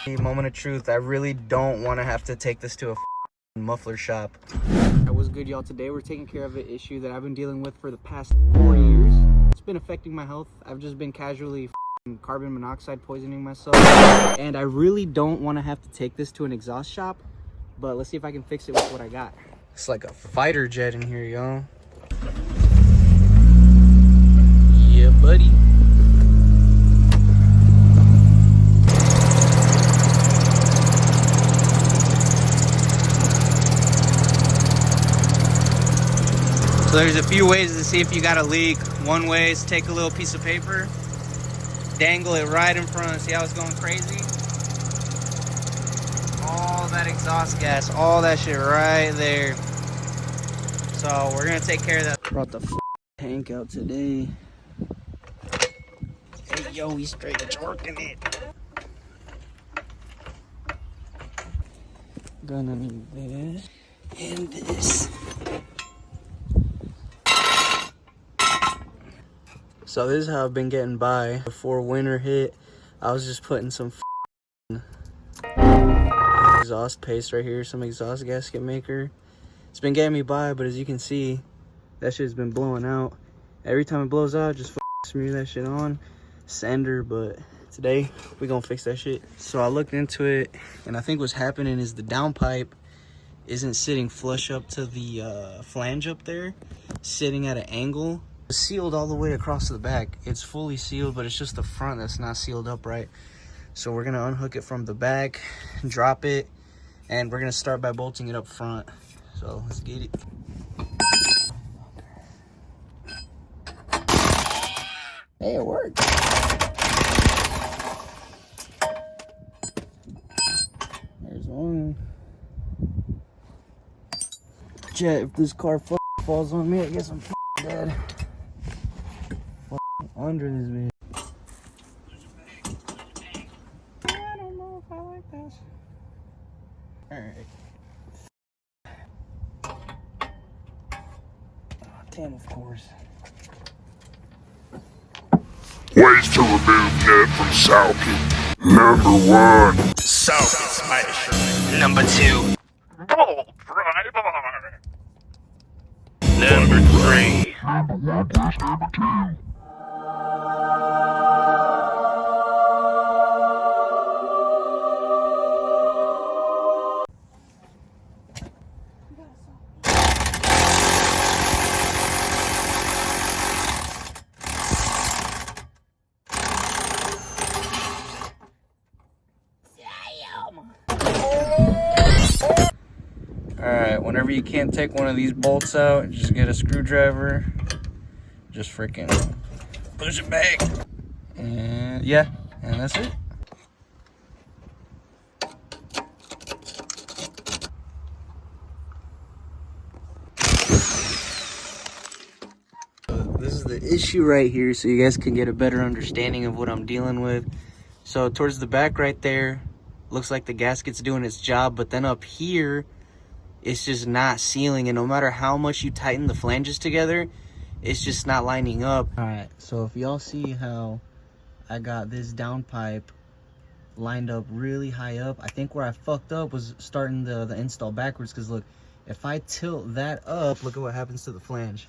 Moment of truth, I really don't want to have to take this to a muffler shop. What's good, y'all? Today we're taking care of an issue that I've been dealing with for the past 4 years. It's been affecting my health. I've just been casually carbon monoxide poisoning myself, and I really don't want to have to take this to an exhaust shop, but let's see if I can fix it with what I got. It's like a fighter jet in here, y'all. Yeah, buddy. So there's a few ways to see if you got a leak. One way is take a little piece of paper, dangle it right in front, see how it's going crazy? All that exhaust gas, all that shit right there. So we're gonna take care of that. Brought the tank out today. Hey yo, we straight torquing it. Gonna need this and this. So this is how I've been getting by. Before winter hit, I was just putting some exhaust paste right here, some exhaust gasket maker. It's been getting me by, but as you can see, that shit's been blowing out. Every time it blows out, just smear that shit on, sander, but today we gonna fix that shit. So I looked into it, and I think what's happening is the downpipe isn't sitting flush up to the flange up there, sitting at an angle. It's sealed all the way across the back. It's fully sealed, but it's just the front that's not sealed up right. So we're gonna unhook it from the back, drop it, and we're gonna start by bolting it up front. So let's get it. Hey, it worked. There's one. Jet, if this car falls on me, I guess I'm dead. Under this bitch. I don't know if I like this. Alright. Oh, damn, of course. Ways to remove net from socket. Number 1. Socket smasher. Number 2. Bolt driver. Number 3. Alright, whenever you can't take one of these bolts out, just get a screwdriver. Just freaking push it back. And yeah, and that's it. This is the issue right here, so you guys can get a better understanding of what I'm dealing with. So towards the back right there, looks like the gasket's doing its job, but then up here, it's just not sealing, and no matter how much you tighten the flanges together, it's just not lining up. All right, so if y'all see how I got this downpipe lined up really high up, I think where I fucked up was starting the install backwards, because look, if I tilt that up, look at what happens to the flange.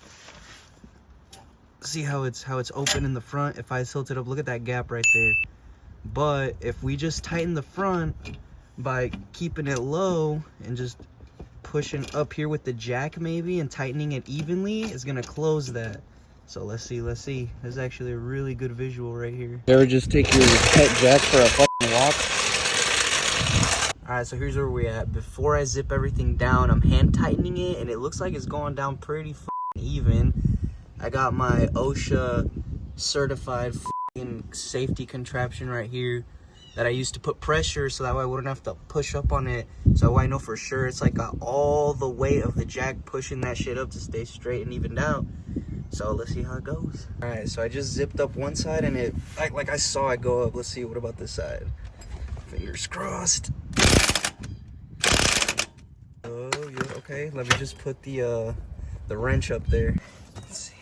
See how it's open in the front? If I tilt it up, look at that gap right there. But if we just tighten the front by keeping it low and just pushing up here with the jack maybe and tightening it evenly, is gonna close that. So let's see. This is actually a really good visual right here. You ever just take your pet jack for a fucking walk? All right, so here's where we're at. Before I zip everything down, I'm hand tightening it, and it looks like it's going down pretty even. I got my OSHA certified safety contraption right here that I used to put pressure, so that way I wouldn't have to push up on it. So I know for sure it's like got all the weight of the jack pushing that shit up to stay straight and evened out. So let's see how it goes. All right, so I just zipped up one side, and it like I saw it go up. Let's see, what about this side? Fingers crossed. Oh yeah, okay. Let me just put the wrench up there. Let's see.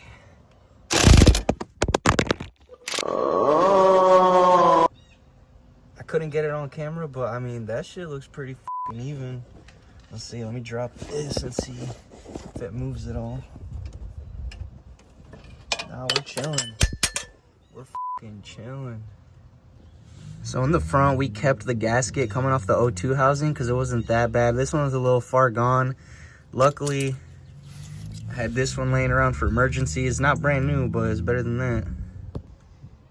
I couldn't get it on camera, but I mean, that shit looks pretty fucking even. Let's see, let me drop this and see if it moves at all. Nah, we're chilling. We're fucking chilling. So in the front, we kept the gasket coming off the O2 housing because it wasn't that bad. This one was a little far gone. Luckily, I had this one laying around for emergency. It's not brand new, but it's better than that.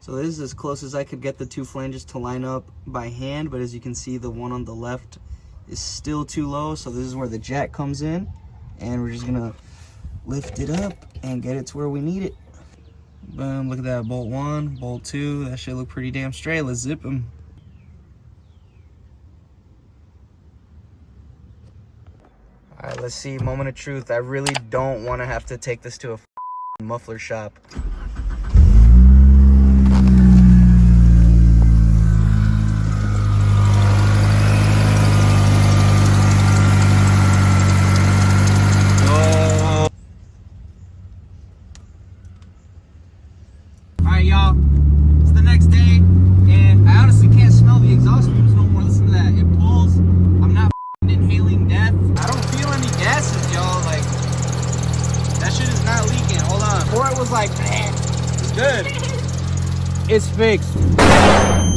So this is as close as I could get the two flanges to line up by hand, but as you can see, the one on the left is still too low. So this is where the jack comes in, and we're just gonna lift it up and get it to where we need it. Boom, look at that, bolt 1, bolt 2, that should look pretty damn straight. Let's zip them. All right, let's see, moment of truth. I really don't want to have to take this to a muffler shop. Alright, y'all, it's the next day, and I honestly can't smell the exhaust fumes no more. Listen to that, it pulls. I'm not inhaling death. I don't feel any gases, y'all. Like, that shit is not leaking. Hold on. Before it was like, man, it's good. It's fixed.